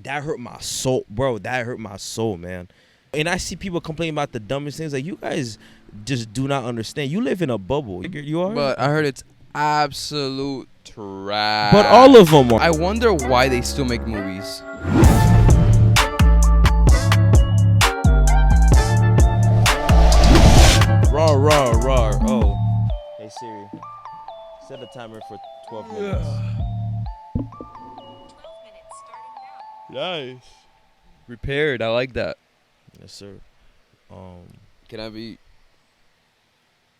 that hurt my soul, bro. That hurt my soul, man. And I see people complaining about the dumbest things. Like, you guys just do not understand. You live in a bubble. You are. But I heard it's absolute trash. But all of them are. I wonder why they still make movies. Raw. Oh. Hey, Siri. Set a timer for 12 minutes. 12 minutes starting now. Nice. Repaired. I like that. Yes, sir. Can I be...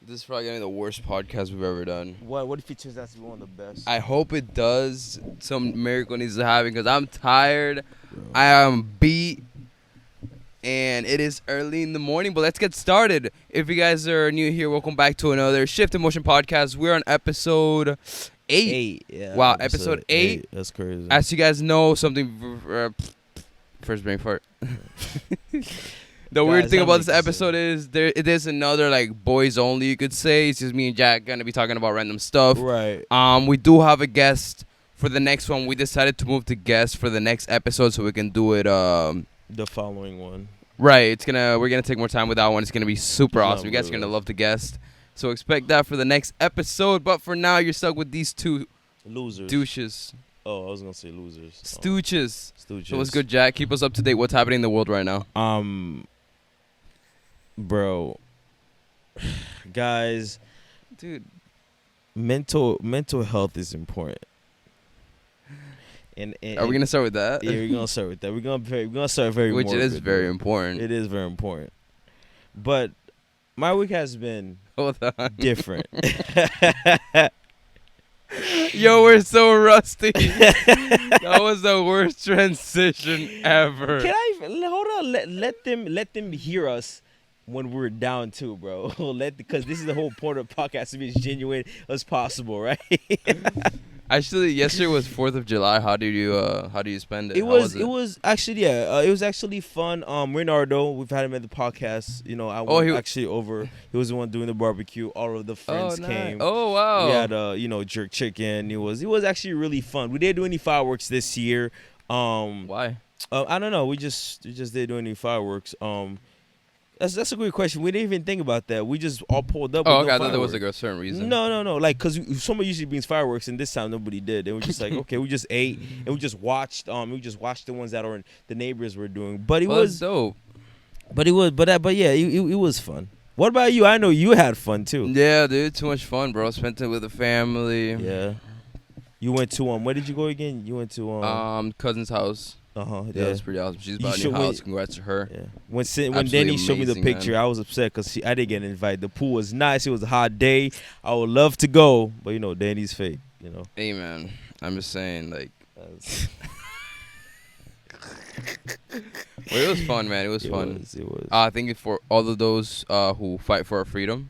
This is probably going to be the worst podcast we've ever done. What if it turns out to be one of the best? I hope it does. Some miracle needs to happen because I'm tired. Bro. I am beat. And it is early in the morning, but let's get started. If you guys are new here, welcome back to another Shift in Motion podcast. We're on episode 8. Yeah. Wow, episode 8. That's crazy. As you guys know, something... first brain fart. The weird thing about this episode is it is another like boys only, you could say. It's just me and Jack gonna be talking about random stuff. Right. We do have a guest for the next one. We decided to move the guest for the next episode so we can do it the following one. Right. We're gonna take more time with that one. It's gonna be super awesome. You guys are really gonna love the guest. So expect that for the next episode. But for now, you're stuck with these two losers. Douches. Oh, I was gonna say losers. Stooches. Stooges. So what's good, Jack? Keep us up to date. What's happening in the world right now? Bro, guys, dude, mental health is important. And are we gonna start with that? Yeah, we're gonna start with that. We're gonna start very which morbid, it is very important. It is very important. But my week has been different. Yo, we're so rusty. That was the worst transition ever. Can I hold on? Let them hear us when we're down too, bro. Because this is the whole point of the podcast, to be as genuine as possible, right? Actually, yesterday was 4th of July. How do you spend it? It was actually fun. Reynardo, we've had him at the podcast. You know, I went actually over. He was the one doing the barbecue. All of the friends came. Oh wow! We had jerk chicken. It was actually really fun. We didn't do any fireworks this year. Why? I don't know. We just didn't do any fireworks. That's a great question. We didn't even think about that. We just all pulled up. Oh, okay. I thought there was like a certain reason. No. Like, because someone usually brings fireworks, and this time nobody did. They were just like, okay, we just ate, and we just watched. We just watched the ones that the neighbors were doing. But it was dope. But it was fun. What about you? I know you had fun too. Yeah, dude, too much fun, bro. Spent it with the family. Yeah. You went to where did you go again? You went to cousin's house. Yeah, that's pretty awesome. She's bought a new house. Congrats to her. Yeah. When Danny showed me the picture, man, I was upset because I didn't get invited. The pool was nice. It was a hot day. I would love to go, but Danny's fake. Hey man, I'm just saying, like. Well, it was fun, man. It was fun. It was. I think for all of those who fight for our freedom.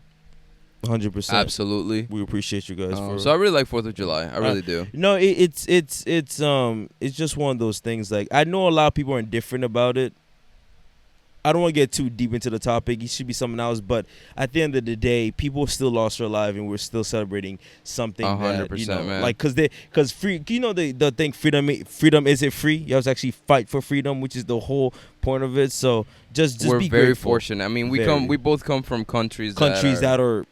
100%. Absolutely. We appreciate you guys for. So I really like 4th of July. I really do. No, it's just one of those things. Like, I know a lot of people are indifferent about it. I don't want to get too deep into the topic. It should be something else. But at the end of the day, people still lost their life, and we're still celebrating something 100%, that, man. like, because free. The thing, freedom isn't free. You have to actually fight for freedom, which is the whole point of it. So just we're be very grateful. Fortunate. I mean, we both come from countries that are.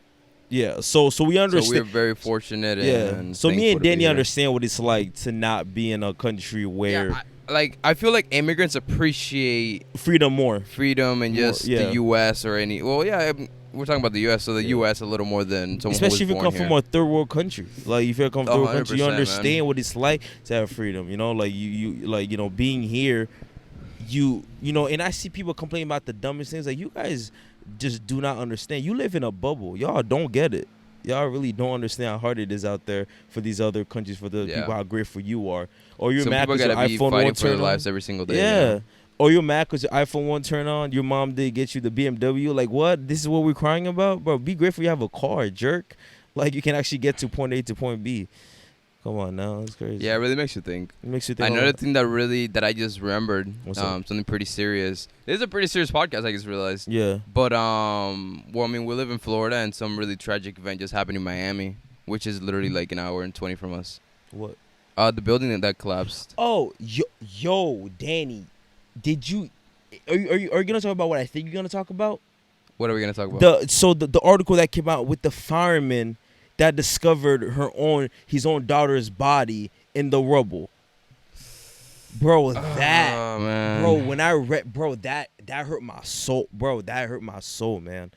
Yeah, so we understand. So we're very fortunate. Yeah. And so me and Danny understand what it's like to not be in a country where. Yeah, I feel like immigrants appreciate freedom more. Freedom and just the U.S. or any. Well, yeah, we're talking about the U.S. So the U.S. a little more than someone. Especially if you come from a third world country. Like if you come from a third world country, you understand, man, what it's like to have freedom. Like you being here, and I see people complaining about the dumbest things. Like, you guys just do not understand. You live in a bubble. Y'all don't get it. Y'all really don't understand how hard it is out there for these other countries, for the people, how grateful you are. Or you're mad because your iPhone won't turn on. Lives every single day. Yeah. Or you're mad because your iPhone won't turn on. Your mom did get you the BMW. Like, what? This is what we're crying about? Bro, be grateful you have a car, jerk. Like, you can actually get to point A to point B. Come on now, it's crazy. Yeah, it really makes you think. It makes you think. Another thing that I just remembered, something pretty serious. This is a pretty serious podcast, I just realized. Yeah. But we live in Florida, and some really tragic event just happened in Miami, which is literally like an hour and 20 from us. What? The building that collapsed. Oh, yo, Danny, did you? Are you gonna talk about what I think you're gonna talk about? What are we gonna talk about? The article that came out with the fireman that discovered his own daughter's body in the rubble. Bro, that man. bro, when I read, bro, that hurt my soul, bro. That hurt my soul, man.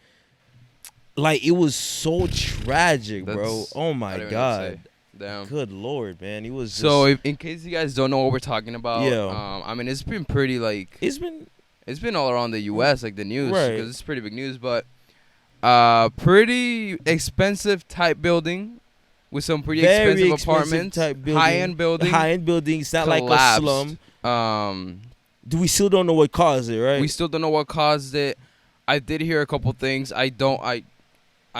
Like, it was so tragic, bro. Oh my God. Damn. Good Lord, man. It was just, So, in case you guys don't know what we're talking about, Yeah. I mean, it's been pretty it's been all around the U.S. like the news, Right. because it's pretty big news. But pretty expensive type building with some pretty very expensive apartments, type building, high-end building, high-end building. It's not collapsed. like a slum. We still don't know what caused it, right? We still don't know what caused it. I did hear a couple things. I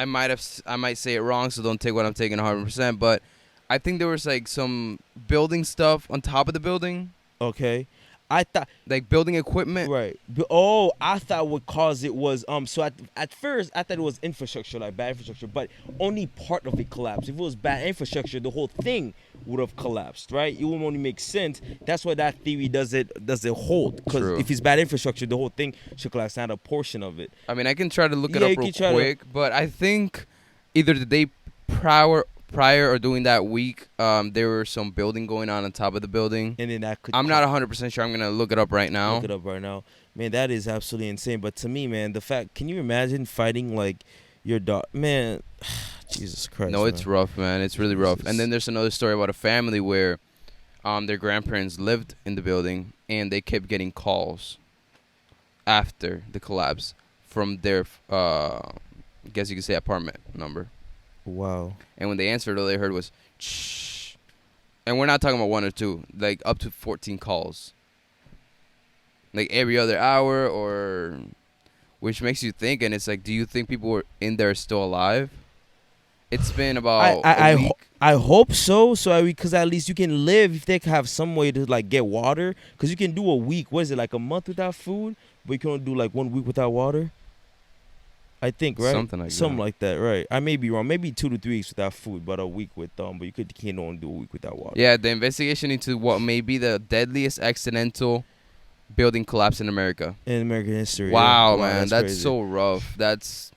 might say it wrong, so don't take what I'm taking 100%. But I think there was like some building stuff on top of the building. Okay. I thought, like building equipment. Right. Oh, I thought what caused it was so at first I thought it was infrastructure, like bad infrastructure, but only part of it collapsed. If it was bad infrastructure, the whole thing would have collapsed, right? It would only make sense. That's why that theory doesn't hold. Because if it's bad infrastructure, the whole thing should collapse, not a portion of it. I mean, I can try to look it up real quick, but I think either the day prior or doing that week, there was some building going on top of the building. And then that could... I'm not 100% sure. I'm going to look it up right now. Look it up right now. Man, that is absolutely insane. But to me, man, the fact... Can you imagine fighting, like, your dog? Man, Jesus Christ. No, man. it's rough, man. It's really rough. And then there's another story about a family where their grandparents lived in the building, and they kept getting calls after the collapse from their, I guess you could say, apartment number. Wow. And when they answered, all they heard was, shh. And we're not talking about 1 or 2, like up to 14 calls. Like every other hour, or which makes you think, and it's like, do you think people were in there still alive? It's been about a week. I hope so. So because at least you can live, if they have some way to like get water, because you can do a week. What is it, like a month without food, but you can only do like 1 week without water? I think, right? Something like that, right? I may be wrong. Maybe 2 to 3 weeks without food, but a week with but you can't only do a week without water. Yeah, the investigation into what may be the deadliest accidental building collapse in America. In American history. Wow, yeah. man, that's so rough. That's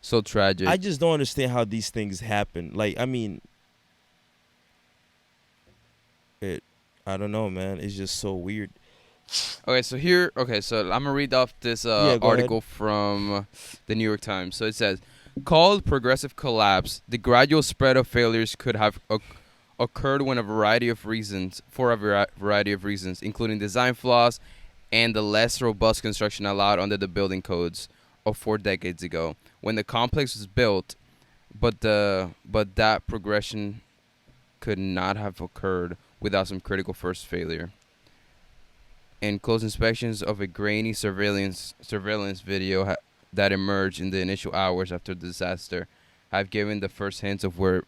so tragic. I just don't understand how these things happen. Like, I mean, I don't know, man. It's just so weird. So I'm going to read off this article from the New York Times. So it says, called progressive collapse, the gradual spread of failures could have occurred for a variety of reasons, including design flaws and the less robust construction allowed under the building codes of 4 decades ago, when the complex was built, but that progression could not have occurred without some critical first failure. And close inspections of a grainy surveillance video that emerged in the initial hours after the disaster have given the first hints of where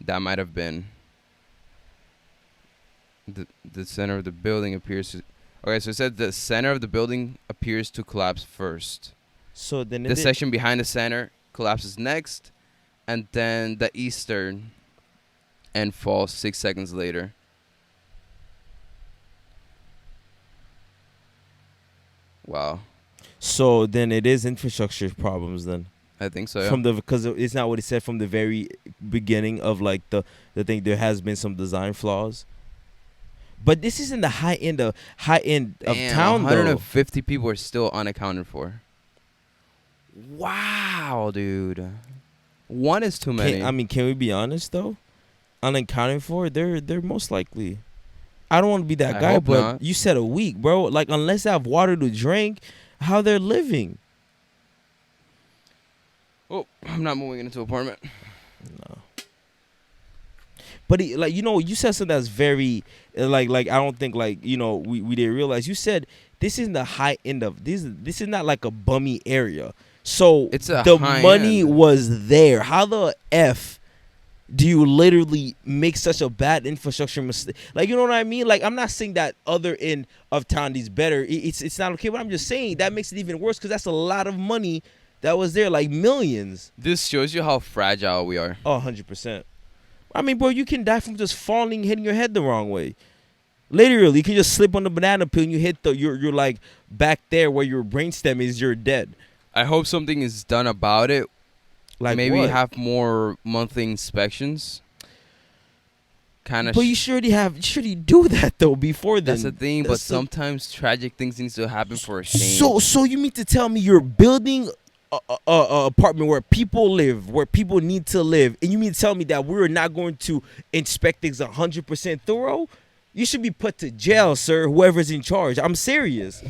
that might have been. The center of the building appears to... Okay, so it said the center of the building appears to collapse first. So then the section behind the center collapses next, and then the eastern end falls 6 seconds later. Wow. So then it is infrastructure problems then. I think so. Yeah. Because it's not what it said from the very beginning of like the thing. There has been some design flaws. But this is in the high end of town. 150 people are still unaccounted for. Wow, dude. 1 is too many. Can we be honest though? Unaccounted for, they're most likely. I don't want to be that guy, but not. You said a week, bro. Like, unless they have water to drink, how they're living? Oh, I'm not moving into an apartment. No. But you said something that's very, like I don't think we didn't realize. You said this is the high end of this. This is not like a bummy area. So the money was there. How the F do you literally make such a bad infrastructure mistake? Like, you know what I mean? Like, I'm not saying that other end of town is better. It's not okay, but I'm just saying that makes it even worse because that's a lot of money that was there, like millions. This shows you how fragile we are. Oh, 100%. I mean, bro, you can die from just falling, hitting your head the wrong way. Literally, you can just slip on the banana peel and you hit you're like back there where your brainstem is. You're dead. I hope something is done about it. Like maybe what? have more monthly inspections. Kind of. But you should already do that though before then. That's the thing. But sometimes tragic things need to happen for a change. So you mean to tell me you're building a apartment where people live, where people need to live, and you mean to tell me that we're not going to inspect things 100% thorough? You should be put to jail, sir, whoever's in charge. I'm serious.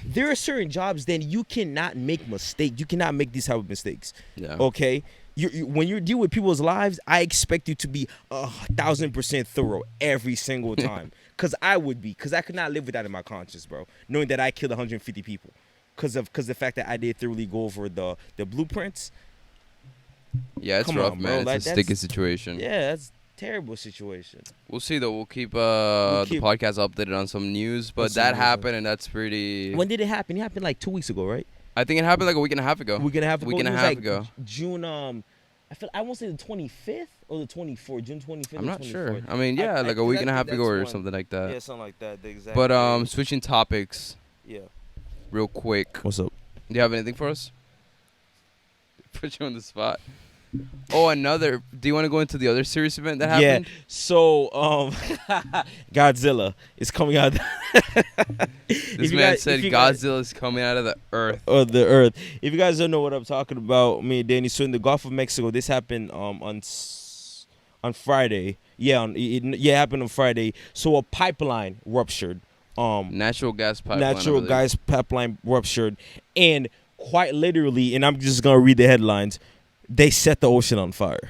There are certain jobs then you cannot make mistakes. You cannot make these type of mistakes. Yeah. Okay? When you deal with people's lives, I expect you to be 1,000% thorough every single time. Because I would be. Because I could not live with that in my conscience, bro. Knowing that I killed 150 people. Because the fact that I did thoroughly go over the blueprints. Yeah, it's Come rough, on, bro. man. Like, It's a sticky situation. Yeah, that's a terrible situation. We'll see, though. We'll keep the podcast updated on some news. But that happened, and that's pretty... When did it happen? It happened like 2 weeks ago, right? I think it happened like a week and a half ago. Week and a half ago? Week and a half ago. June, I won't say the 25th or the 24th. June 25th I'm or not 24th. sure. I mean, yeah, like a week and a half ago or something like that. Yeah, something like that. The exact But date. switching topics Yeah. real quick. What's up? Do you have anything for us? Put you on the spot. Oh, another. Do you want to go into the other serious event that happened? Yeah. So, Godzilla is coming out. This man said Godzilla is coming out of the earth. Of the earth. If you guys don't know what I'm talking about, me and Danny. So in the Gulf of Mexico, this happened on Friday. Yeah, it happened on Friday. So a pipeline ruptured. Natural gas pipeline ruptured, and quite literally, and I'm just gonna read the headlines. They set the ocean on fire.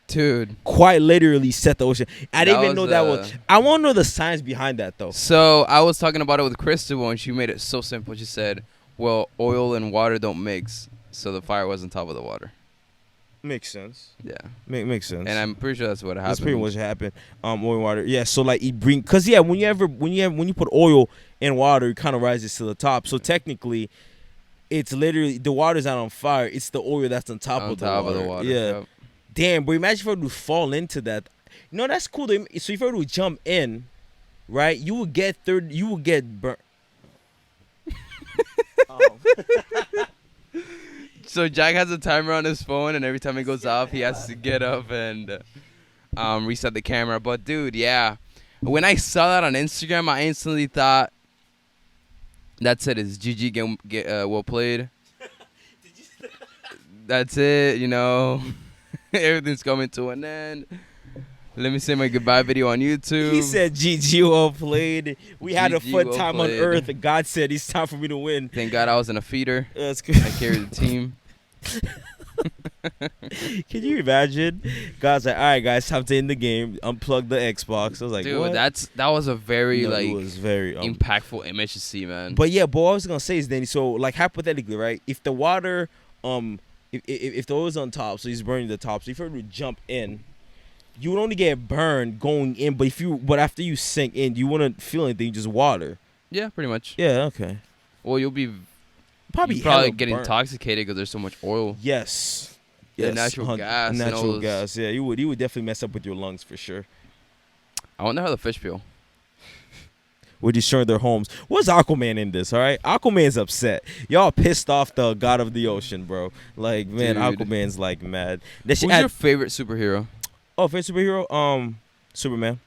Dude. Quite literally set the ocean. I didn't even know that was... I want to know the science behind that, though. So, I was talking about it with Crystal, and she made it so simple. She said, well, oil and water don't mix, so the fire was on top of the water. Makes sense. Yeah. Makes sense. And I'm pretty sure that's what happened. That's pretty much what happened. Oil and water. Yeah, so, like, it bring... Because, yeah, when you put oil in water, it kind of rises to the top. So, technically... It's literally, the water's not on fire. It's the oil that's on top of the water. Yeah. Yep. Damn, but imagine if I were to fall into that. You know, that's cool. So if I were to jump in, right, you would get burnt. So Jack has a timer on his phone, and every time it goes off, he has to get up and reset the camera. But, dude, yeah. When I saw that on Instagram, I instantly thought, that's it. It's GG game well played. That's it. You know, everything's coming to an end. Let me say my goodbye video on YouTube. He said GG well played. We had a fun time on Earth. And God said it's time for me to win. Thank God I was in a feeder. That's good. I carried the team. Can you imagine? God's like, all right, guys, time to end the game. Unplug the Xbox. I was like, dude, what? that was a very it was very impactful image to see, man. But yeah, what I was gonna say is, Danny. So like hypothetically, right? If the water, if the oil is on top, so he's burning the top. So if you were to jump in, you would only get burned going in. But after you sink in, you wouldn't feel anything, just water. Yeah, pretty much. Yeah. Okay. Well, you'll probably get intoxicated because there's so much oil. Yes. The natural gas. Natural gas. Yeah, you would definitely mess up with your lungs for sure. I wonder how the fish feel. We're destroying their homes. What's Aquaman in this? All right, Aquaman's upset. Y'all pissed off the god of the ocean, bro. Like, man, dude. Aquaman's like mad. Who's your favorite superhero? Oh, favorite superhero? Superman.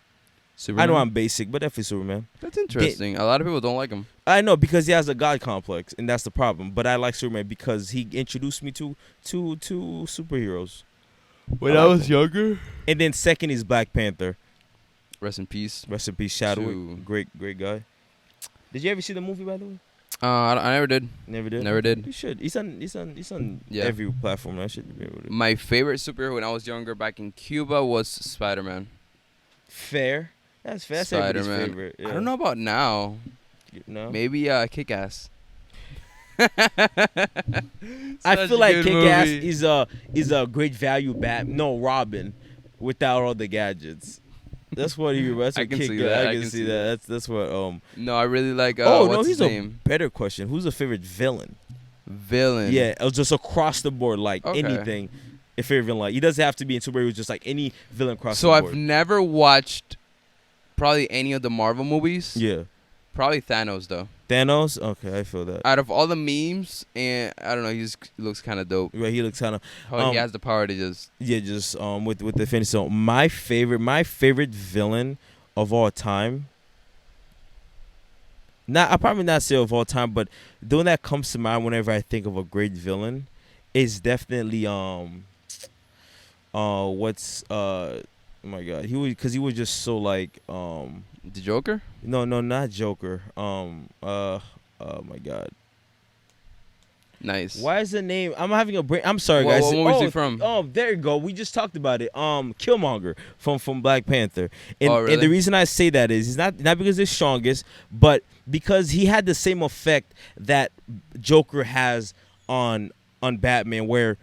I know I'm basic, but definitely Superman. That's interesting. A lot of people don't like him. I know, because he has a god complex, and that's the problem. But I like Superman because he introduced me to superheroes. When I was younger. And then second is Black Panther. Rest in peace. Rest in peace, Chadwick. Great guy. Did you ever see the movie, by the way? I never did. Never did? Never did. You should. He's on every platform. I should be able to. My favorite superhero when I was younger back in Cuba was Spider-Man. Fair. That's fair. That's everybody's favorite. Yeah. I don't know about now. No? Maybe Kick-Ass. I feel like Kick-Ass is a great value Robin without all the gadgets. That's what he. That's what I can Kick. See that. I can see that. That's what. No, I really like. What's his name? Better question. Who's a favorite villain? Villain. Yeah, it was just across the board, like anything. A favorite villain. Like, he doesn't have to be in superheroes. Just like any villain across So the I've board. never watched probably any of the Marvel movies. Yeah. Probably Thanos though. Thanos. Okay, I feel that. Out of all the memes, and I don't know, he just looks kind of dope. Right, he looks kind of. He has the power to just. Yeah, just with the finish. So my favorite villain of all time. I probably not say of all time, but the one that comes to mind whenever I think of a great villain is definitely what's oh my god, he was just so like The Joker? no, not Joker. Oh my god. Nice. Why is the name? I'm having a brain. I'm sorry, What- guys. what movie is he from? Oh, there you go. We just talked about it. Killmonger from Black Panther. And, Oh, really? and the reason I say that is not because he's strongest, but because he had the same effect that Joker has on Batman, where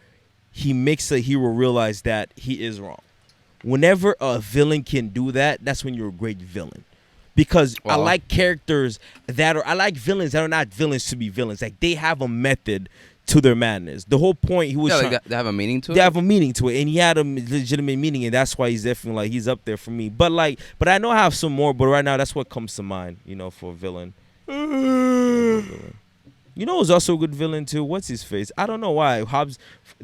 he makes a hero realize that he is wrong. Whenever a villain can do that, that's when you're a great villain. Because I Wow. like characters I like villains that are not villains to be villains. Like, they have a method to their madness. The whole point he was Yeah, trying, like they have a meaning to it. they have a meaning to it, and he had a legitimate meaning, and that's why he's definitely like he's up there for me. But I know I have some more, but right now that's what comes to mind, for a villain. You know who's also a good villain too? What's his face? I don't know why. Hobbs.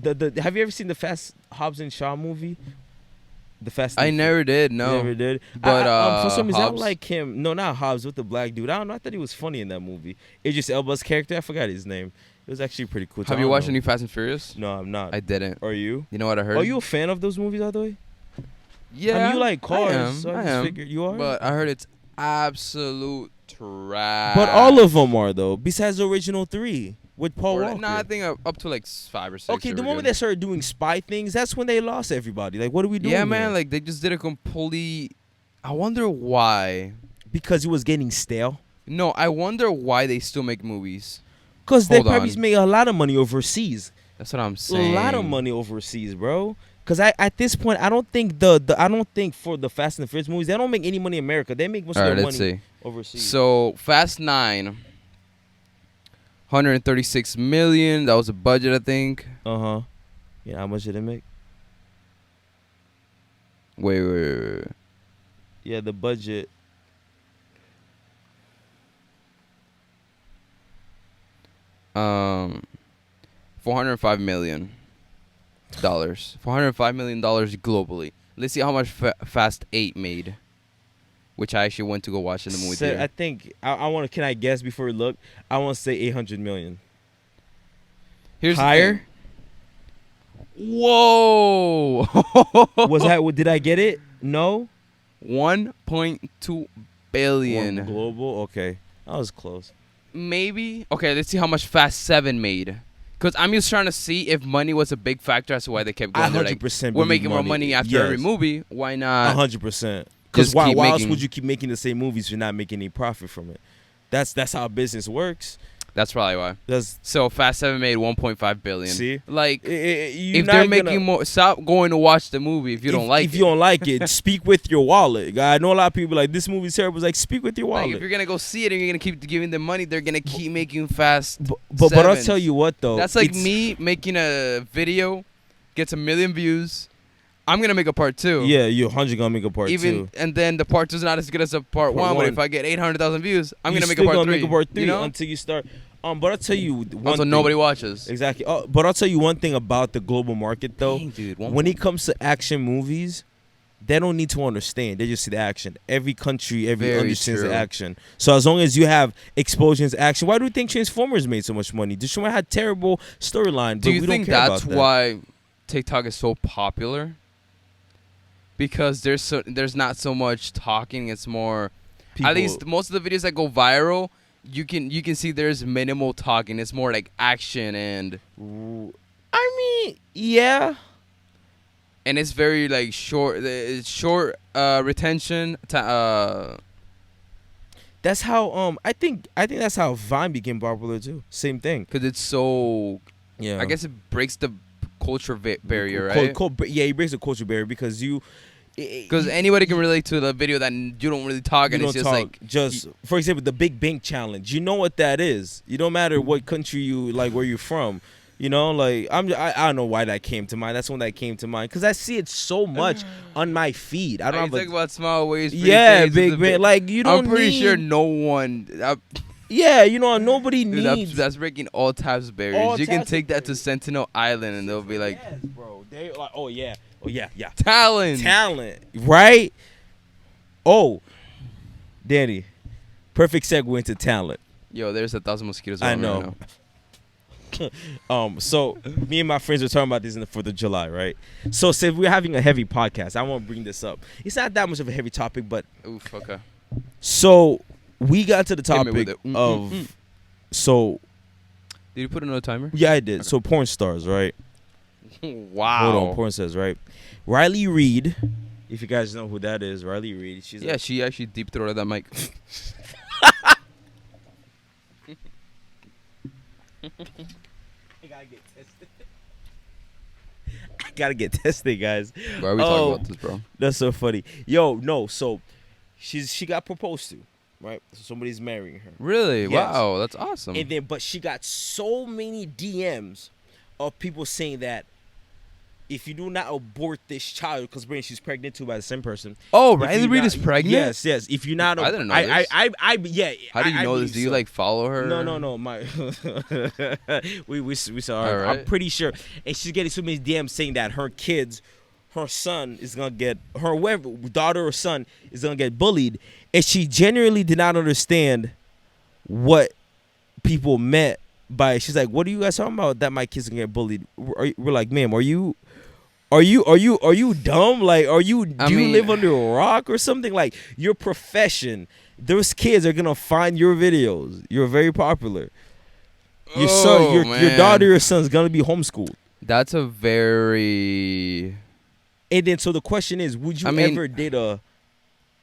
Have you ever seen the Fast Hobbs and Shaw movie? The Fast. I never did. You No. never did. But, for some reason I don't Hobbs? like him. No, not Hobbs, with the black dude. I don't know. I thought he was funny in that movie. Idris Elba's character. I forgot his name. It was actually pretty cool. Have you watched any Fast and Furious? No, I'm not. I didn't. Are you? You know what I heard? Are you a fan of those movies, by the way? Yeah. I mean, you like cars, I am. so I just am. figured you are. But I heard it's absolute trash. But all of them are though. Besides the original 3 with Paul Walker. No, I think up to like 5 or 6. Okay, the were moment good. they started doing spy things, that's when they lost everybody. Like, what are we doing? Yeah, man. here? Like they just did a complete. I wonder why. Because it was getting stale. No, I wonder why they still make movies. Because they Hold probably on. make a lot of money overseas. That's what I'm saying. A lot of money overseas, bro. Because at this point, I don't think I don't think for the Fast and the Furious movies, they don't make any money in America. They make most All of right, their let's money see. overseas. So Fast 9, 136 million. That was a budget, I think. Yeah, how much did it make? Wait. Yeah, the budget. $405 million. $405 million globally. Let's see how much Fast 8 made. Which I actually went to go watch in the movie theater. I think I want to. Can I guess before we look? I want to say 800 million. Here's Higher? The thing. Whoa! Was that? Did I get it? No. 1.2 billion. One global. Okay, that was close. Maybe. Okay, let's see how much Fast 7 made. Because I'm just trying to see if money was a big factor as to why they kept going. They're like, 100% we're believe making more money. money after Yes. every movie. Why not? 100%. Because Just why keep else making- would you keep making the same movies if you're not making any profit from it? That's how business works. That's probably why. That's So Fast 7 made 1.5 billion. See? Like, you're if not they're gonna- making more, stop going to watch the movie if you don't like if it. you don't like it, speak with your wallet. I know a lot of people like this movie's terrible. It's like, speak with your Like, wallet. if you're gonna go see it and you're gonna keep giving them money, they're gonna keep making Fast. but I'll sevens. tell you what though. That's like it's- me making a video, gets 1 million views. I'm gonna make a part 2. Yeah, you're 100 gonna make a part Even 2. and then the part 2 is not as good as the part 1. But one. if I get 800,000 views, I'm You're gonna make a still part gonna 3. Make a part 3 you know? until you start. But I'll tell you one Also, thing. nobody watches. Exactly. But I'll tell you one thing about the global market though. Dang, dude. When it comes to action movies, they don't need to understand. They just see the action. Every country, Very understands true. the action. So as long as you have explosions, action. Why do you think Transformers made so much money? Transformers had terrible storyline. Do but you we think don't care that's about that. why TikTok is so popular? Because there's not so much talking. It's more. People, At least most of the videos that go viral, you can see there's minimal talking. It's more like action and yeah. and it's very like short. It's short retention. That's how I think that's how Vine became popular too. Same thing. Because it's so. Yeah. I guess it breaks the culture barrier, Cul- right? cul- yeah, he breaks the culture barrier because you. Because anybody can relate to the video that you don't really talk, and You it's don't just talk. like Just for example, the Big Bang Challenge. You know what that is. You don't matter what country you like, where you're from. You know, like I don't know why that came to mind. That's one that came to mind because I see it so much on my feed. I don't have talking about small ways. Yeah, big man. Like you don't. I'm pretty sure no one. Yeah, you know, nobody needs. That's breaking all types of barriers. You can take that to Sentinel Island, and they'll be like, yes, bro. They like, oh yeah, talent, right? Oh, Danny, perfect segue into talent. Yo, there's 1,000 mosquitoes. I know. Right now. So me and my friends were talking about this in the 4th of July, right? So since we're having a heavy podcast, I want to bring this up. It's not that much of a heavy topic, but oof, okay. So we got to the topic of so. Did you put another timer? Yeah, I did. Okay. So porn stars, right? Wow. Hold on, porn stars, right? Riley Reid, if you guys know who that is, Riley Reid. She actually deep throated that mic. I gotta get tested, guys. Why are we talking about this, bro? That's so funny. Yo, no, so she got proposed to, right? So somebody's marrying her. Really? Yes. Wow, that's awesome. And then, but she got so many DMs of people saying that if you do not abort this child, because she's pregnant too by the same person. Oh, Riley Reid is pregnant? Yes. If you're not, I didn't know this. Yeah. How do you know this? Do you like follow her? No. My, we saw her. Right. I'm pretty sure, and she's getting so many DMs saying that her son is gonna get daughter or son is gonna get bullied, and she genuinely did not understand what people meant by. She's like, "What are you guys talking about? That my kids gonna get bullied?" We're like, "Ma'am, are you dumb? Like, do you live under a rock or something? Like, your profession, those kids are gonna find your videos. You're very popular. Your daughter, your son's gonna be homeschooled. That's a very. And then, so the question is, would you ever date a?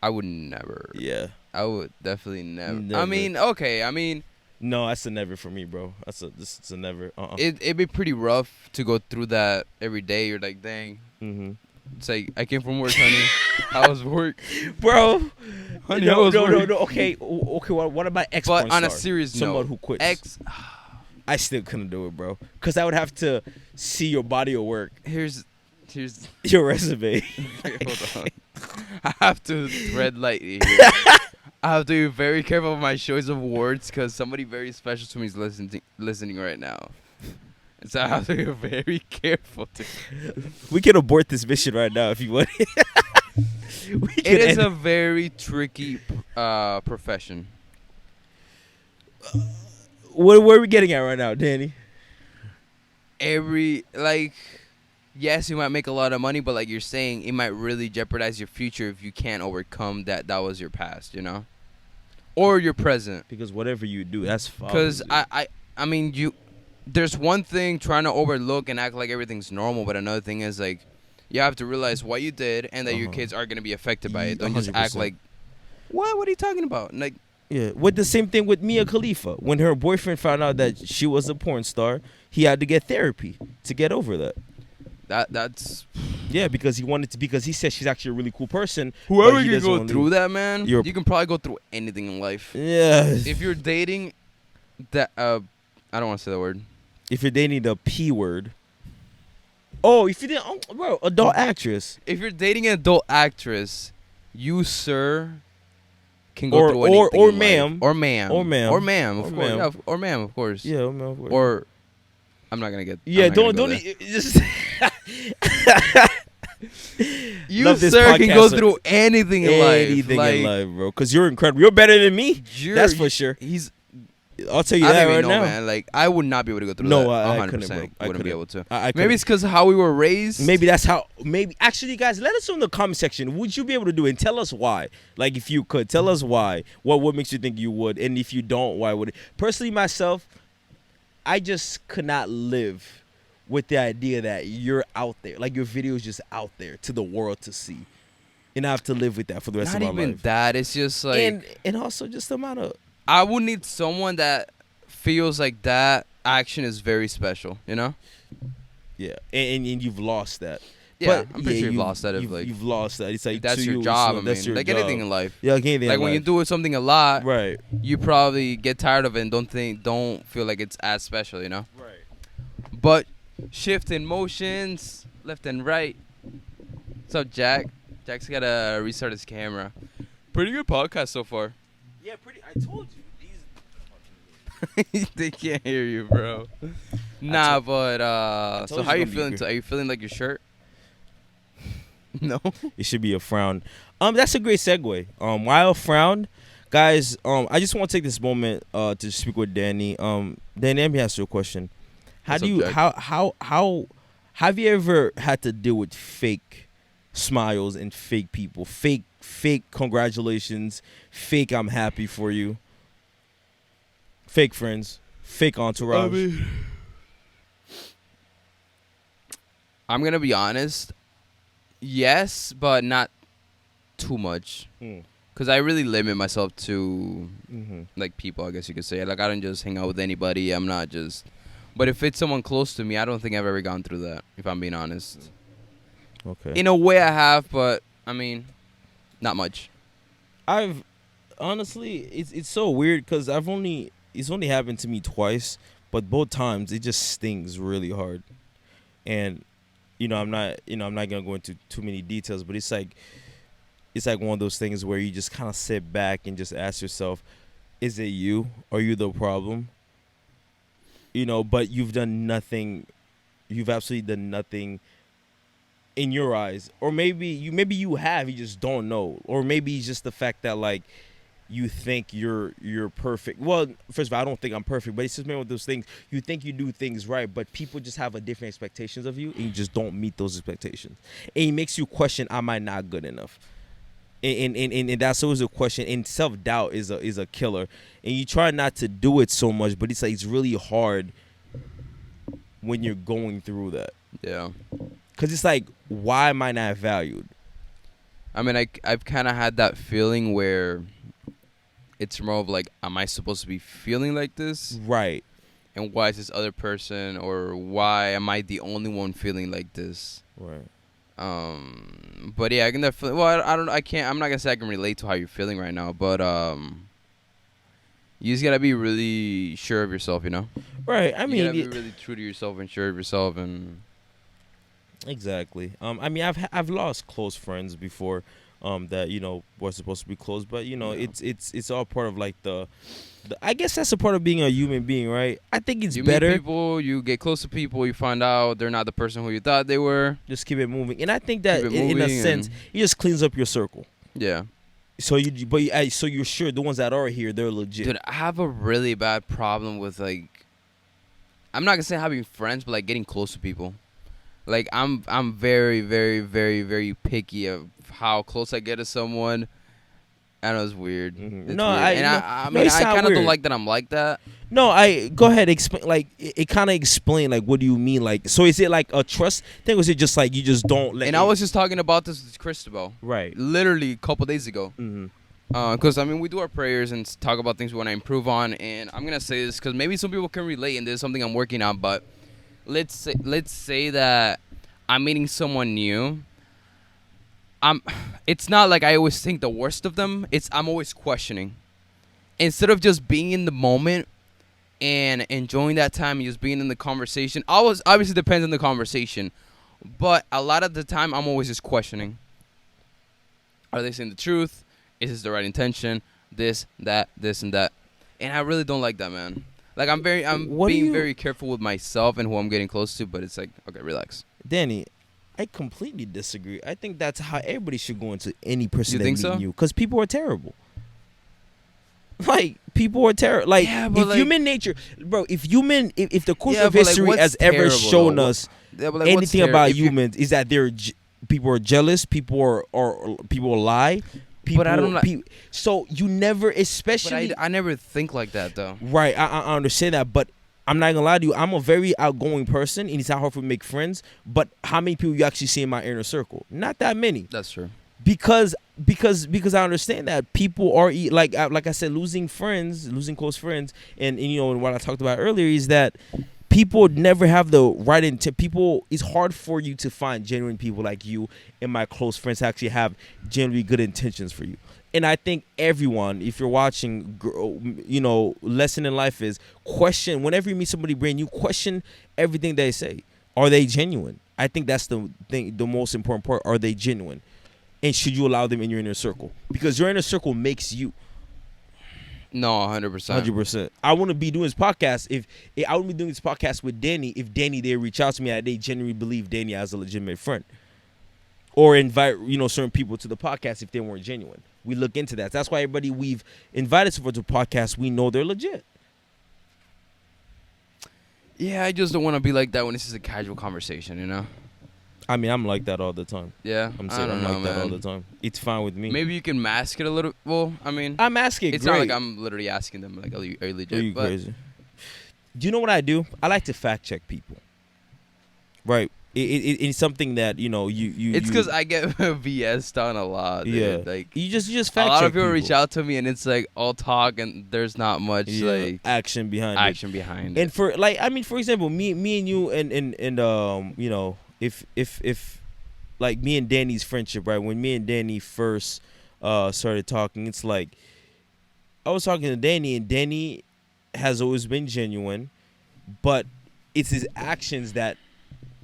I would never. Yeah, I would definitely never. Never. No, that's a never for me, bro. It's a never. It'd be pretty rough to go through that every day. You're like, dang. Mm-hmm. It's like, I came from work, honey. How was work, bro? Honey, no. Okay. What about ex? But on a serious note, someone who quits. I still couldn't do it, bro. Cause I would have to see your body of work. Here's your resume. Hold on. I have to tread lightly here. I have to be very careful with my choice of words because somebody very special to me is listening right now. And so I have to be very careful. We can abort this mission right now if you want. It is a very tricky profession. Where are we getting at right now, Danny? Yes, you might make a lot of money, but like you're saying, it might really jeopardize your future if you can't overcome that was your past, you know? Or your present. Because whatever you do, that's fine. Because I mean, there's one thing trying to overlook and act like everything's normal, but another thing is like you have to realize what you did and that your kids are going to be affected by it. Don't 100%. Just act like, what are you talking about? Like, yeah, with the same thing with Mia Khalifa. When her boyfriend found out that she was a porn star, he had to get therapy to get over that. That's because he said she's actually a really cool person. Whoever can go through that, man, you can probably go through anything in life. Yeah. If you're dating that, I don't want to say that word. If you're dating the P word. Oh, if you didn't, bro, adult actress. If you're dating an adult actress, you, sir, can go through anything. Or ma'am. Or ma'am. Or ma'am. Or ma'am, of course. Yeah, or ma'am, of course. Yeah, or ma'am, of course. Or I'm not gonna get. Yeah, don't just. You, sir, can go through anything in life. Anything in life, bro. Because you're incredible. You're better than me. That's for sure. I'll tell you that right now, man. Like, I would not be able to go through that. 100%. I wouldn't be able to. Maybe it's because how we were raised. Maybe that's how. Maybe actually, guys, let us know in the comment section. Would you be able to do it? And tell us why. Like, if you could, tell us why. What makes you think you would? And if you don't, why would it? Personally, myself, I just could not live with the idea that you're out there, like your video is just out there to the world to see, and I have to live with that for the rest of my life. Not even that. It's just like, and also just the amount of. I would need someone that feels like that action is very special, you know? Yeah, and you've lost that. Yeah, I'm pretty sure you've lost that. You've lost that. It's like that's your job. That's your job. Anything in life. Yeah, like anything. Like when you do something a lot, right? You probably get tired of it and don't feel like it's as special, you know? Right. butt shifting motions left and right. What's up, Jack? Jack's gotta restart his camera. Pretty good podcast so far. Yeah, pretty. I told you these. They can't hear you, bro. Nah, but so you how are you it's gonna be feeling? good. Are you feeling like your shirt? No. It should be a frown. That's a great segue. While a frown, guys. I just want to take this moment to speak with Danny. Danny, let me ask you a question. How What's do up, you Jack? how have you ever had to deal with fake smiles and fake people, fake congratulations, fake I'm happy for you, fake friends, fake entourage? I'm gonna be honest. Yes, but not too much. Cause I really limit myself to like people. I guess you could say. Like I don't just hang out with anybody. I'm not just. But if it's someone close to me, I don't think I've ever gone through that. If I'm being honest. Okay. In a way, I have, but I mean, not much. I've honestly, it's so weird because it's only happened to me twice, but both times it just stings really hard, and I'm not gonna go into too many details, but it's like one of those things where you just kind of sit back and just ask yourself, is it you? Are you the problem? But you've done nothing. You've absolutely done nothing in your eyes, or maybe you have, you just don't know, or maybe it's just the fact that like you think you're perfect. Well, first of all, I don't think I'm perfect, but it's just one of those things. You think you do things right, but people just have a different expectations of you, and you just don't meet those expectations, and it makes you question, am I not good enough? And that's always a question. And self-doubt is a killer, and you try not to do it so much, but it's like it's really hard when you're going through that. Yeah. Because it's like, why am I not valued? I mean, I've kind of had that feeling where it's more of like, am I supposed to be feeling like this? Right. And why is this other person, or why am I the only one feeling like this? Right. But yeah, I can definitely. Well, I don't. I can't. I'm not gonna say I can relate to how you're feeling right now, but you just gotta be really sure of yourself, Right. I You mean, gotta be really true to yourself and sure of yourself, and exactly. I mean, I've lost close friends before, that were supposed to be close, but it's all part of like the I guess that's a part of being a human being, right? I think it's you better. meet people, you get close to people, you find out they're not the person who you thought they were. Just keep it moving, and I think that Keep it in a moving sense, it just cleans up your circle. Yeah. So so you're sure the ones that are here, they're legit. Dude, I have a really bad problem with like, I'm not gonna say having friends, but like getting close to people. Like I'm very, very, very, very picky of how close I get to someone. I know it's weird. Mhm. It's No, weird. I- and no, I no, mean, it's I not kind of don't weird. like that I'm like that. No, I go ahead, explain. Like it kind of explain. Like, what do you mean? Like, so is it like a trust thing, or is it just like you just don't let? And I was just talking about this with Cristobal, right. literally a couple days ago. Mm-hmm. Because I mean, we do our prayers and talk about things we want to improve on. And I'm gonna say this because maybe some people can relate, and this is something I'm working on. But let's say that I'm meeting someone new. It's not like I always think the worst of them. I'm always questioning. Instead of just being in the moment and enjoying that time and just being in the conversation. Obviously depends on the conversation. But a lot of the time, I'm always just questioning. Are they saying the truth? Is this the right intention? This, that, this, and that. And I really don't like that, man. Like, I'm being very careful with myself and who I'm getting close to, but it's like, okay, relax. Danny, I completely disagree. I think that's how everybody should go into any person You that think meeting so? you, because people are terrible. Like, people are terrible. Like, Yeah, but if like- human nature, bro, if the course Yeah, of but like, history what's has ever terrible, shown though? us Yeah, but like, what's anything about if you- humans, is that people are jealous, people are people lie. People, But I don't like- so you never, especially. But I never think like that, though. Right, I understand that, but I'm not gonna lie to you. I'm a very outgoing person, and it's not hard for me to make friends. But how many people you actually see in my inner circle? Not that many. That's true. Because I understand that people are like I said, losing close friends, and what I talked about earlier is that people never have the right intent. It's hard for you to find genuine people like you and my close friends to actually have genuinely good intentions for you. And I think everyone, if you're watching, lesson in life is question. Whenever you meet somebody brand new, question everything they say. Are they genuine? I think that's the thing, the most important part. Are they genuine? And should you allow them in your inner circle? Because your inner circle makes you. No, 100%. 100%. I wouldn't be doing this podcast if I wouldn't be doing this podcast with Danny if Danny they reach out to me and they genuinely believe Danny as a legitimate friend, or invite certain people to the podcast if they weren't genuine. We look into that. That's why everybody we've invited to the podcast, we know they're legit. Yeah, I just don't want to be like that when it's just a casual conversation, you know? I mean, I'm like that all the time. Yeah, I'm like that all the time. It's fine with me. Maybe you can mask it a little. Well, I mean, I'm asking. It's not like I'm literally asking them like, are you legit? Are you crazy? Do you know what I do? I like to fact check people. Right. It's something that you. It's because I get VS'd on a lot. Dude. Yeah. Like you just fact check. A lot of people reach out to me and it's like all talk and there's not much like action behind it. And for for example, me and you and if like me and Danny's friendship, right? When me and Danny first started talking, it's like I was talking to Danny, and Danny has always been genuine, but it's his actions that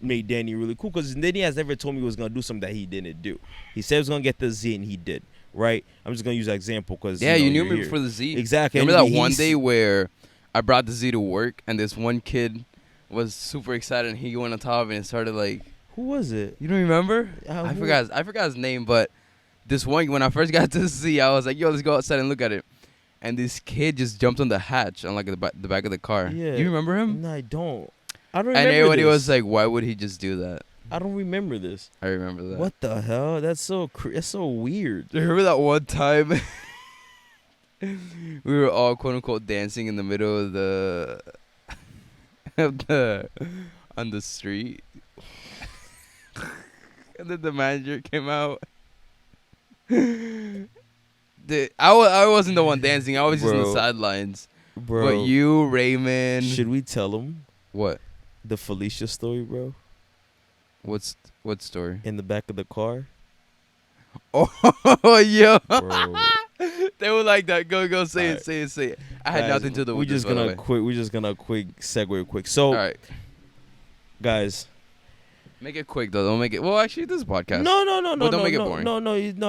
made Danny really cool. Because Danny has never told me he was gonna do something that he didn't do. He said he was gonna get the Z, and he did. Right? I'm just gonna use that example because you knew me before the Z. Exactly. Remember that one day where I brought the Z to work, and this one kid was super excited, and he went on top of it and started like. Who was it? You don't remember? I forgot his name, but this one, when I first got to the Z, I was like, yo, let's go outside and look at it. And this kid just jumped on the hatch on like the back of the car. Yeah. You remember him? No, I don't. I don't remember. And everybody was like, why would he just do that? I don't remember this. I remember that. What the hell? That's so weird. Remember that one time we were all quote unquote dancing in the middle of on the street. And then the manager came out. I wasn't the one dancing. I was just on the sidelines. Bro. But you, Raymond. Should we tell him? What? The Felicia story, bro. What story? In the back of the car. Oh, yeah. Bro. They were like that. Go, say it. I had nothing to do with this. We're just gonna quick segue quick. So, all right. Guys. Make it quick though. Don't make it. Well, actually, this is a podcast. No. But don't make it boring. No.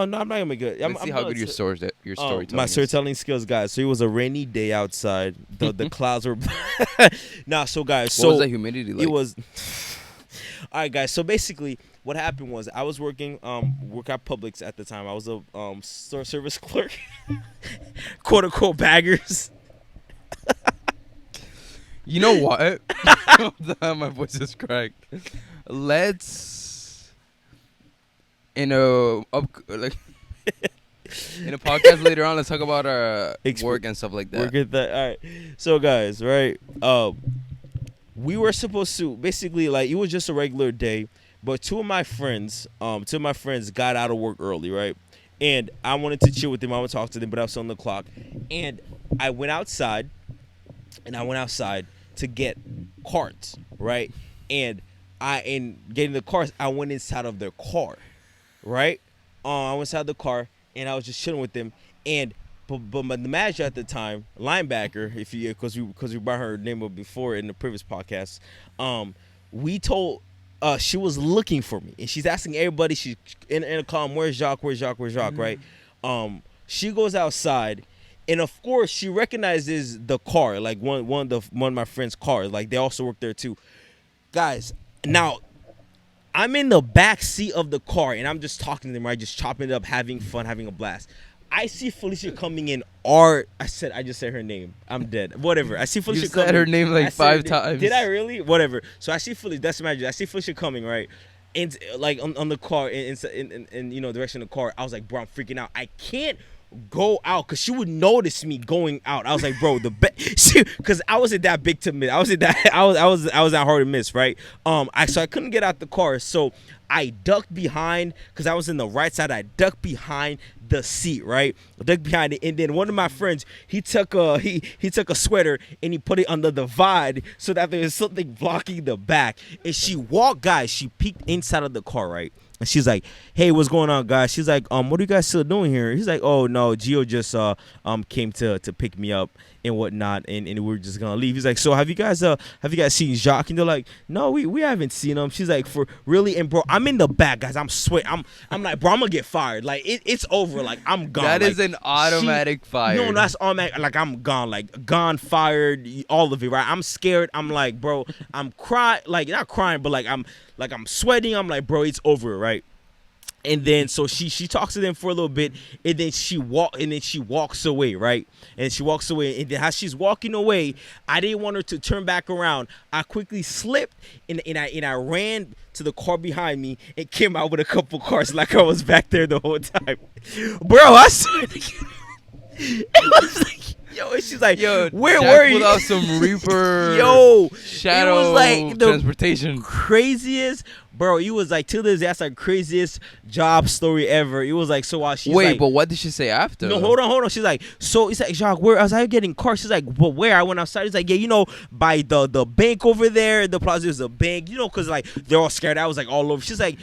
I'm not gonna make it. Let's see how good your storytelling. My storytelling skills, guys. So it was a rainy day outside. The clouds were. So guys. What was the humidity like? It was. All right, guys. So basically, what happened was I was working at Publix at the time. I was a store service clerk, quote unquote baggers. You know what? My voice is cracked. Let's in a podcast later on. Let's talk about our work and stuff like that. Work at that. All right. So guys, right? We were supposed to basically like it was just a regular day, but two of my friends got out of work early, right? And I wanted to chill with them. I wanted to talk to them, but I was on the clock, and I went outside to get carts, right? And in getting the cars, I went inside of their car, right? I went inside the car and I was just chilling with them. And but the manager at the time, linebacker, because we brought her name up before in the previous podcast, we told she was looking for me and she's asking everybody. She's in a column, where's Jacques, right? She goes outside. And of course, she recognizes the car, like one of my friend's cars. Like they also work there too, guys. Now, I'm in the back seat of the car, and I'm just talking to them, right? Just chopping it up, having fun, having a blast. I see Felicia coming in. I just said her name. I'm dead. Whatever. I see Felicia coming. You said her name like 5 times. Did I really? Whatever. So I see Felicia. That's magic. I see Felicia coming, right? And like on the car, in direction of the car. I was like, bro, I'm freaking out. I can't go out because she would notice me going out. I was like, bro, because I wasn't that big to miss. I was that hard to miss, right? So I couldn't get out the car, so I ducked behind because I was in the right side. I ducked behind the seat, right? I ducked behind it, and then one of my friends he took a sweater and he put it under the vide so that there was something blocking the back. And she walked, guys. She peeked inside of the car, right? And she's like, "Hey, what's going on, guys?" She's like, "What are you guys still doing here?" He's like, "Oh no, Gio just came to pick me up and whatnot, and we're just gonna leave." He's like, "So have you guys seen Jacques?" And they're like, "No, we haven't seen him." She's like, "For really?" And bro, I'm in the back, guys. I'm sweating. I'm like, bro, I'm gonna get fired. Like it's over. Like I'm gone. That like, is an automatic fire. No, that's automatic. Like I'm gone. Like gone, fired, all of it. Right? I'm scared. I'm like, bro, I'm crying. Like not crying, but I'm sweating. I'm like, bro, it's over, right? And then so she talks to them for a little bit, and then she walks away, right? And she walks away, and then as she's walking away, I didn't want her to turn back around. I quickly slipped, and I ran to the car behind me and came out with a couple cars like I was back there the whole time, bro. I swear to God, it was like. Yo, and she's like, yo, where Jack were you? Pulled out some Reaper. Yo, shadow. It was like the transportation. craziest, bro. It was like till this, that's the craziest job story ever. It was like so while she's Wait, like, but what did she say after? no, hold on. She's like, so it's like, Jacques, where? I was like, getting cars. She's like, but where? I went outside. He's like, yeah, you know, by the bank over there. The plaza is a bank, you know, because like they're all scared. I was like all over. She's like,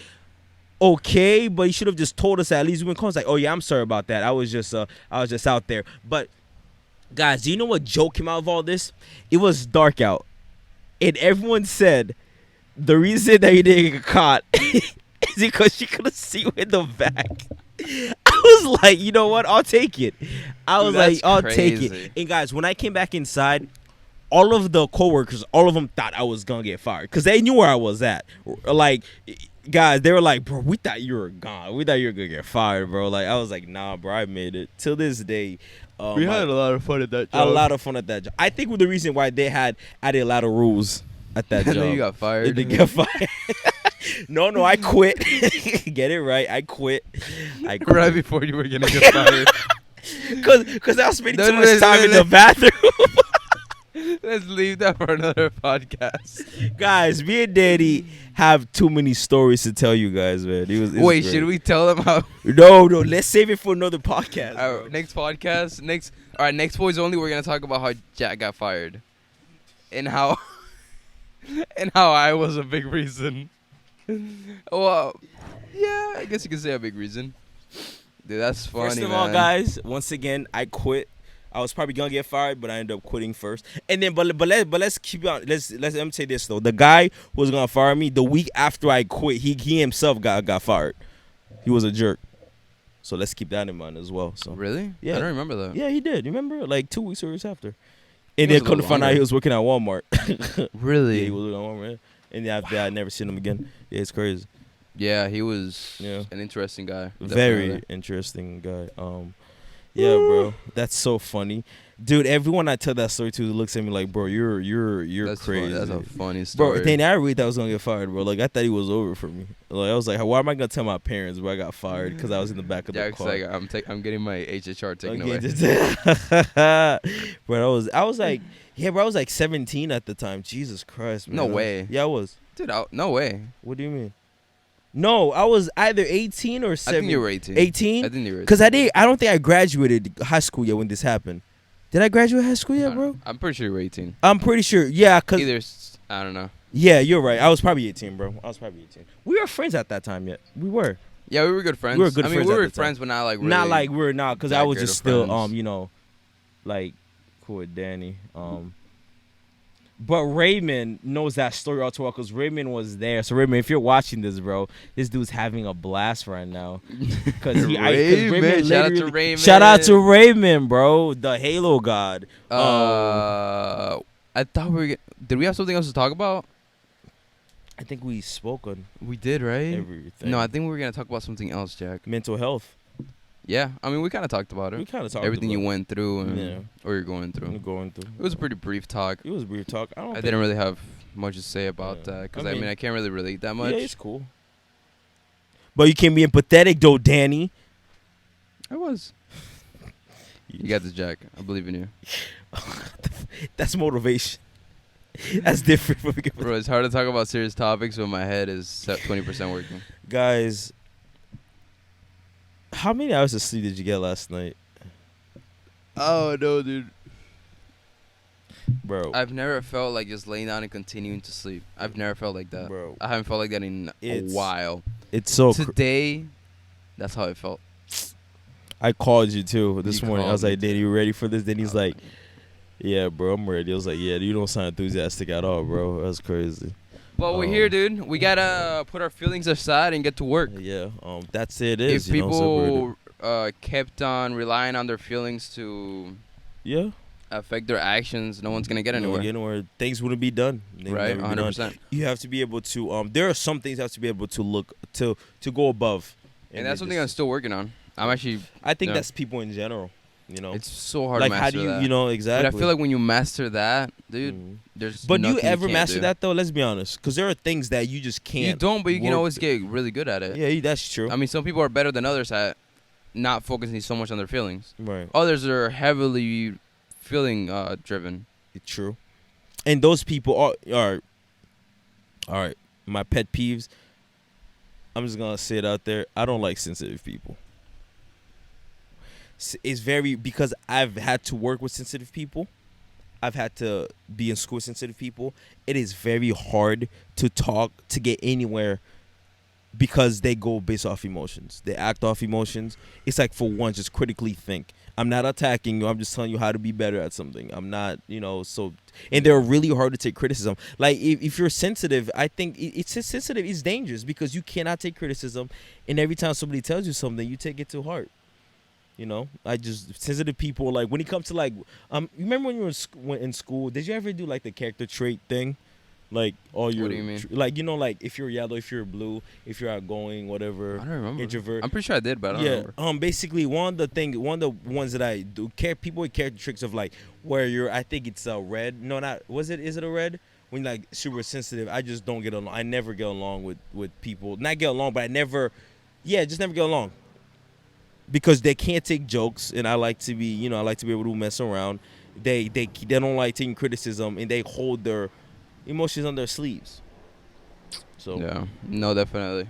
okay, but you should have just told us at least. We went calls like, oh yeah, I'm sorry about that. I was just out there, but. Guys, do you know what joke came out of all this? It was dark out. And everyone said the reason that you didn't get caught is because she couldn't see you in the back. I was like, you know what? I'll take it. I was like, I'll take it. And guys, when I came back inside, all of the coworkers, all of them thought I was going to get fired because they knew where I was at. Like, guys, they were like, bro, we thought you were gone. We thought you were going to get fired, bro. Like, I was like, nah, bro, I made it. Till this day. We had a lot of fun at that job. A lot of fun at that job. I think the reason why they had added a lot of rules at that job. And then you got fired. They got fired. No, I quit. Get it right. I quit. Right before you were going to get fired. Because I was spending too much time in the bathroom. Let's leave that for another podcast. Guys, me and Danny have too many stories to tell you guys, man. Wait, should we tell them how? No, let's save it for another podcast. Next podcast, next Boys Only, we're going to talk about how Jack got fired. And how I was a big reason. Well, yeah, I guess you could say a big reason. Dude, that's funny, First of all, guys, once again, I quit. I was probably gonna get fired, but I ended up quitting first. And then, but let's keep on. Let me say this though: the guy who was gonna fire me the week after I quit, he himself got fired. He was a jerk. So let's keep that in mind as well. So really, yeah, I don't remember that. Yeah, he did. You remember? Like 2 weeks or weeks after. And then come to find out he was working at Walmart. Really? Yeah, he was working at Walmart. And then after that, I never seen him again. Yeah, it's crazy. Yeah, he was an interesting guy. Very interesting guy. Yeah, bro, that's so funny, dude. Everyone I tell that story to looks at me like, bro, you're that's crazy. That's a funny story, bro. Then I really thought I was gonna get fired, bro. Like I thought it was over for me. Like I was like, why am I gonna tell my parents where I got fired because I was in the back of the car? Like, I'm getting my HHR taken away. Bro, I was like, yeah, bro, I was like 17 at the time. Jesus Christ, man. No way. Yeah, I was. Dude, no way. What do you mean? No, I was either 18 or 17. I think you were 18. 18? I think you were 18. Because I don't think I graduated high school yet when this happened. Did I graduate high school yet, bro? I'm pretty sure you were 18. I'm pretty sure. Yeah, because... I don't know. Yeah, you're right. I was probably 18, bro. I was probably 18. We were friends at that time yet. We were. Yeah, we were good friends. We were good friends. We were friends, but not like really. Not like we're not, because I was just still, friends. you know, like, cool with Danny. But Raymond knows that story all too well because Raymond was there. So Raymond, if you're watching this, bro, this dude's having a blast right now. Because Raymond, shout out to Raymond. Shout out to Raymond, bro, the Halo god. I thought did we have something else to talk about? I think we spoke on. We did, right? Everything. No, I think we were gonna talk about something else, Jack. Mental health. Yeah, I mean, we kind of talked about it. We kind of talked everything about you went through, and, or you're going through. It was a pretty brief talk. It was a brief talk. I didn't really have much to say about that because I mean, I can't really relate that much. Yeah, it's cool. But you can't be empathetic, though, Danny. I was. You got this, Jack. I believe in you. That's motivation. That's different from Bro, it's hard to talk about serious topics when my head is 20% working. Guys, how many hours of sleep did you get last night? Oh, no, dude. Bro. I've never felt like just laying down and continuing to sleep. I've never felt like that. Bro. I haven't felt like that in a while. It's so. Today, that's how it felt. I called you too this You morning. I was called like, me "Danny, too. you ready for this?" Then he's like, "Yeah, bro, I'm ready." I was like, "Yeah, you don't sound enthusiastic at all, bro. That's crazy." Well, we're here, dude. We gotta put our feelings aside and get to work. Yeah, that's it. Is If you know, so people kept on relying on their feelings to yeah, affect their actions, no one's gonna get anywhere. Things wouldn't be done. They would Right, never be done. 100%. You have to be able to. There are some things you have to be able to look to go above. And that's something I'm still working on. I'm actually. I think yeah. that's people in general. You know, It's so hard like to master how do you that. you know exactly? But I feel like when you master that, dude, there's. But do you nothing ever can't master do. that though? Let's be honest, because there are things that you just can't. You don't, but you can work always th- get really good at it. Yeah, that's true. I mean, some people are better than others at not focusing so much on their feelings. Right. Others are heavily feeling driven. It's true. And those people are all right. My pet peeves. I'm just gonna say it out there. I don't like sensitive people. It's very because I've had to work with sensitive people. I've had to be in school with sensitive people. It is very hard to talk to get anywhere because they go based off emotions. They act off emotions. It's like for one, just critically think. I'm not attacking you. I'm just telling you how to be better at something. I'm not, so. And they're really hard to take criticism. Like if you're sensitive, I think it's sensitive. It's dangerous because you cannot take criticism. And every time somebody tells you something, you take it to heart. Sensitive people, like when it comes to like, remember when you were in school, did you ever do like the character trait thing? Like all your, what do you mean? Like if you're yellow, if you're blue, if you're outgoing, whatever. I don't remember. Introvert. I'm pretty sure I did, but I don't remember. Basically one of the ones that I do, people with character tricks of like where you're, I think it's a red. No, is it a red? When you're like super sensitive, I just don't get along. I never get along with people. Not get along, but just never get along. Because they can't take jokes, and I like to be able to mess around. They don't like taking criticism, and they hold their emotions on their sleeves. So Yeah, no, definitely.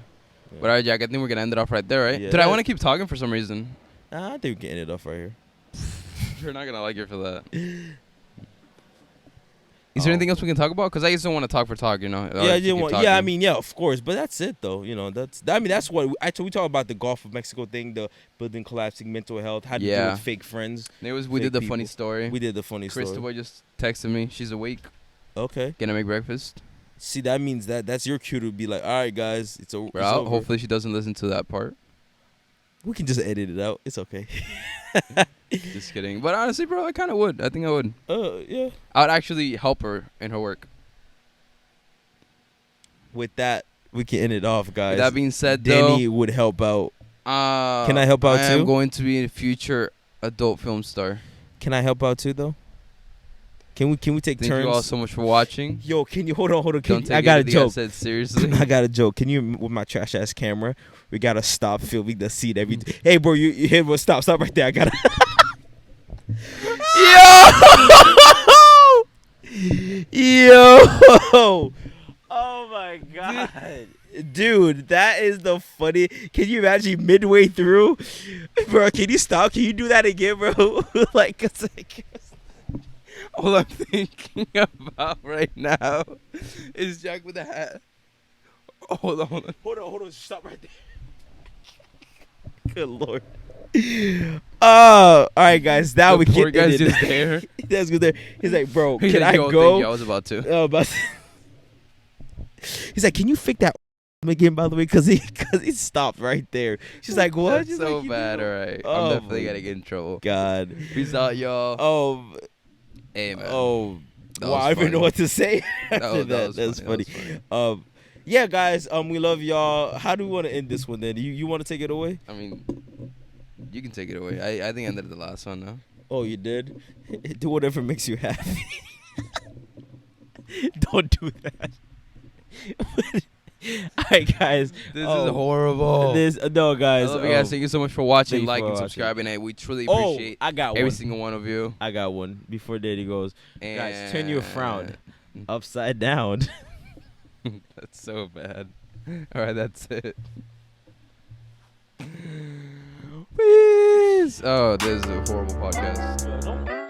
Yeah. But all right, Jack, I think we're gonna end it off right there, right? Yeah. Dude, I want to keep talking for some reason. I think we can end it off right here. You're not gonna like it for that. Is there anything else we can talk about? Because I just don't want to talk for talk, I mean, of course, but that's it though. That's what we talk about the Gulf of Mexico thing, the building collapsing, mental health, how to deal with fake friends. We did the funny story. We did the funny story. Christopher just texted me. She's awake. Okay. Gonna make breakfast. See, that means that's your cue to be like, all right, guys, it's over. Hopefully she doesn't listen to that part. We can just edit it out. It's okay. Just kidding. But honestly, bro, I kind of would. I think I would. Yeah. I would actually help her in her work. With that, we can end it off, guys. With that being said, Danny would help out. Can I help out too? I am going to be a future adult film star. Can I help out too, though? Can we take turns? Thank you all so much for watching. Yo, can you hold on? I got a joke. I said seriously. I got a joke. Can you, with my trash ass camera, we gotta stop filming the scene every. Hey, bro, stop right there. I gotta. Yo! Oh my god. Dude, that is the funny. Can you imagine midway through? Bro, can you stop? Can you do that again, bro? All I'm thinking about right now is Jack with a hat. Hold on. Stop right there. Good lord. All right, guys. Now we poor can. Guy's just there. That's good. There. He's like, bro, He's can like, I go? Thank you. I was about to. He's like, can you fix that again? By the way, because he stopped right there. She's like, what? That's She's so like, bad. All right. Oh, I'm definitely gonna get in trouble. God. Peace out, y'all. Oh. Hey, man. Oh. Wow. I don't even know what to say after that. That's funny. Yeah, guys. We love y'all. How do we want to end this one then? You want to take it away? I mean, you can take it away. I think I ended the last one now. Oh, you did? Do whatever makes you happy. Don't do that. All right, guys. This is horrible. No, guys. I love you guys. Thank you so much for watching, Thank you for and watching. subscribing. And we truly appreciate I got every one. single one of you. I got one before Daddy goes. And Guys, turn your frown upside down. That's so bad. All right, that's it. Peace. Oh, this is a horrible podcast.